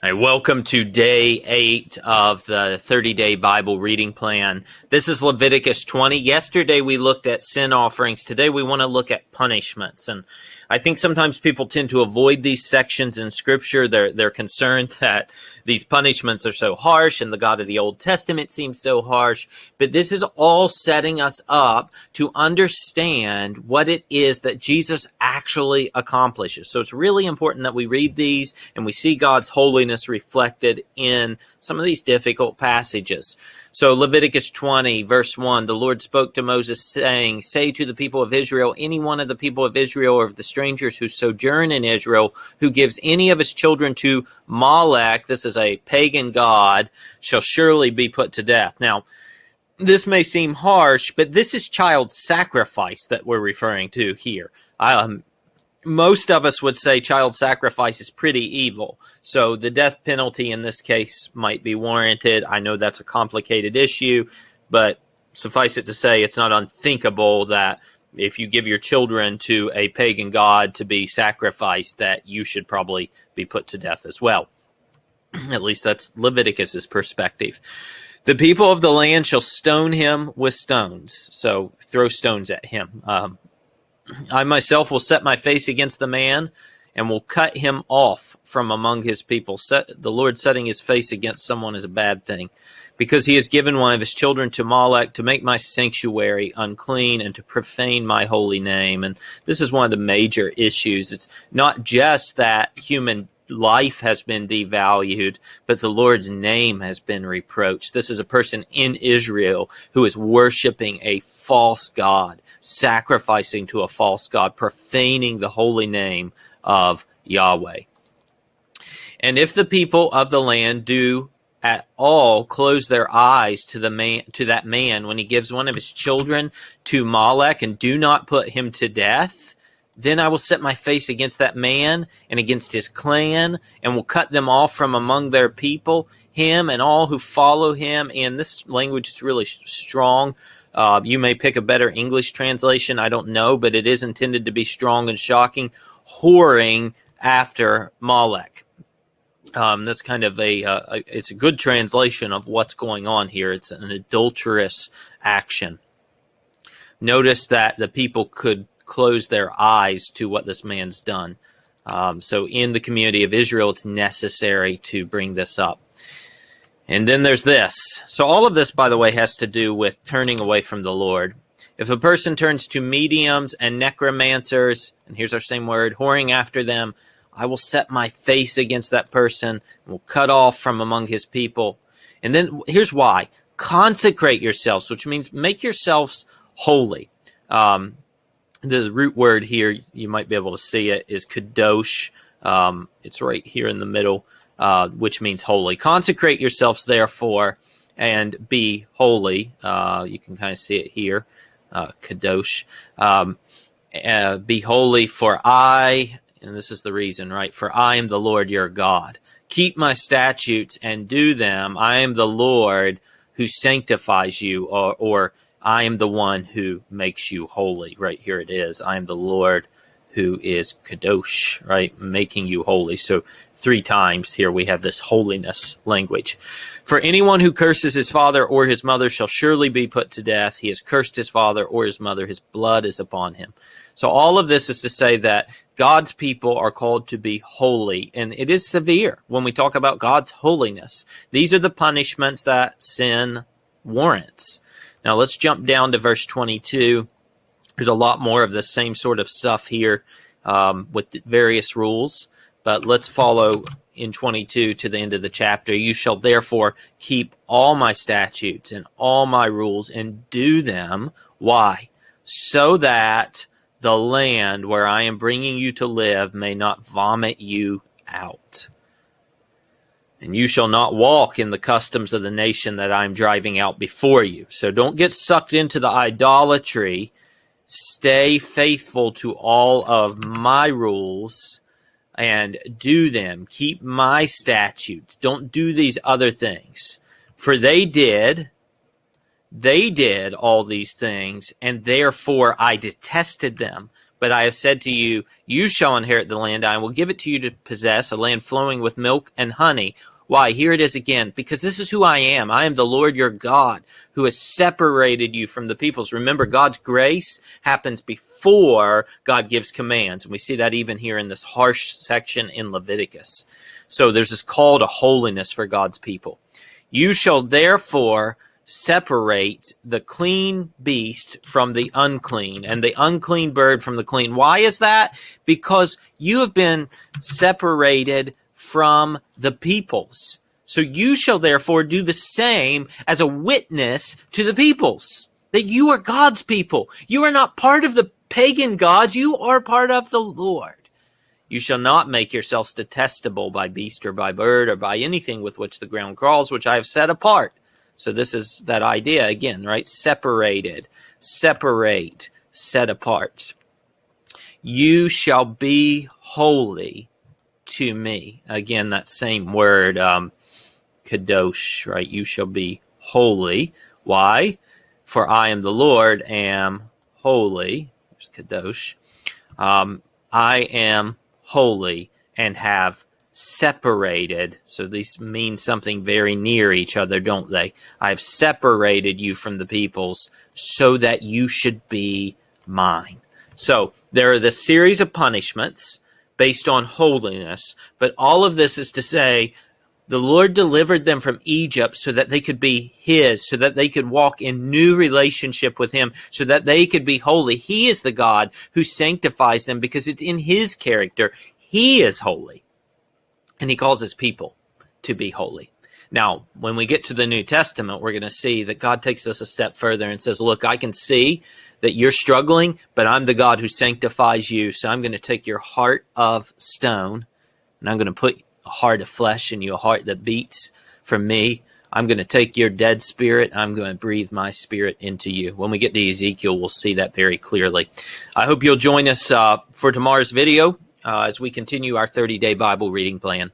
Hi, welcome to day 8 of the 30-day Bible reading plan. This is Leviticus 20. Yesterday we looked at sin offerings. Today we want to look at punishments. And I think sometimes people tend to avoid these sections in Scripture. They're concerned that these punishments are so harsh and the God of the Old Testament seems so harsh. But this is all setting us up to understand what it is that Jesus actually accomplishes. So it's really important that we read these and we see God's holiness reflected in some of these difficult passages. So Leviticus 20, verse 1, the Lord spoke to Moses, saying, "Say to the people of Israel, any one of the people of Israel or of the strangers who sojourn in Israel, who gives any of his children to Molech," this is a pagan god, "shall surely be put to death." Now, this may seem harsh, but this is child sacrifice that we're referring to here. Most of us would say child sacrifice is pretty evil. So the death penalty in this case might be warranted. I know that's a complicated issue, but suffice it to say, it's not unthinkable that if you give your children to a pagan god to be sacrificed, that you should probably be put to death as well. At least that's Leviticus's perspective. "The people of the land shall stone him with stones." So throw stones at him. "I myself will set my face against the man and will cut him off from among his people." The Lord setting his face against someone is a bad thing, "because he has given one of his children to Molech to make my sanctuary unclean and to profane my holy name." And this is one of the major issues. It's not just that human life has been devalued, but the Lord's name has been reproached. This is a person in Israel who is worshiping a false god, sacrificing to a false god, profaning the holy name of Yahweh. "And if the people of the land do at all close their eyes to that man when he gives one of his children to Molech and do not put him to death, then I will set my face against that man and against his clan and will cut them off from among their people, him and all who follow him." And this language is really strong. You may pick a better English translation, I don't know, but it is intended to be strong and shocking. "Whoring after Molech." That's kind of it's a good translation of what's going on here. It's an adulterous action. Notice that the people could close their eyes to what this man's done. So in the community of Israel, it's necessary to bring this up. And then there's this. So all of this, by the way, has to do with turning away from the Lord. "If a person turns to mediums and necromancers," and here's our same word, "whoring after them, I will set my face against that person and will cut off from among his people." And then here's why. "Consecrate yourselves," which means make yourselves holy. The root word here, you might be able to see it, is kadosh. It's right here in the middle, which means holy. "Consecrate yourselves, therefore, and be holy." You can kind of see it here, kadosh. "Be holy, for I," and this is the reason, right? "For I am the Lord your God. Keep my statutes and do them. I am the Lord who sanctifies you," or "I am the one who makes you holy." Right here it is. "I am the Lord who is kadosh," right? Making you holy. So 3 times here we have this holiness language. "For anyone who curses his father or his mother shall surely be put to death. He has cursed his father or his mother. His blood is upon him." So all of this is to say that God's people are called to be holy, and it is severe when we talk about God's holiness. These are the punishments that sin warrants. Now let's jump down to verse 22. There's a lot more of the same sort of stuff here with various rules, but let's follow in 22 to the end of the chapter. "You shall therefore keep all my statutes and all my rules and do them." Why? "So that the land where I am bringing you to live may not vomit you out. And you shall not walk in the customs of the nation that I am driving out before you." So don't get sucked into the idolatry. Stay faithful to all of my rules and do them. Keep my statutes. Don't do these other things. "For they did all these things, and therefore I detested them. But I have said to you, you shall inherit the land. I will give it to you to possess, a land flowing with milk and honey. Why? Here it is again. Because this is who I am. I am the Lord your God, who has separated you from the peoples. Remember, God's grace happens before God gives commands. And we see that even here in this harsh section in Leviticus. So there's this call to holiness for God's people. You shall therefore separate the clean beast from the unclean, and the unclean bird from the clean. Why is that? Because you have been separated from the peoples. So you shall therefore do the same as a witness to the peoples, that you are God's people. You are not part of the pagan gods. You are part of the Lord. You shall not make yourselves detestable by beast or by bird or by anything with which the ground crawls, which I have set apart. So this is that idea again, right? Separated, separate, set apart. You shall be holy to me. Again, that same word, kadosh, right? You shall be holy. Why? For I am the Lord, am holy. There's kadosh. I am holy and have separated. So these mean something very near each other, don't they? I have separated you from the peoples so that you should be mine. So there are this series of punishments based on holiness, but all of this is to say the Lord delivered them from Egypt so that they could be his, so that they could walk in new relationship with him, so that they could be holy. He is the God who sanctifies them because it's in his character. He is holy, and he calls his people to be holy. Now, when we get to the New Testament, we're going to see that God takes us a step further and says, look, I can see that you're struggling, but I'm the God who sanctifies you. So I'm going to take your heart of stone, and I'm going to put a heart of flesh in you, a heart that beats for me. I'm going to take your dead spirit. I'm going to breathe my spirit into you. When we get to Ezekiel, we'll see that very clearly. I hope you'll join us for tomorrow's video as we continue our 30-day Bible reading plan.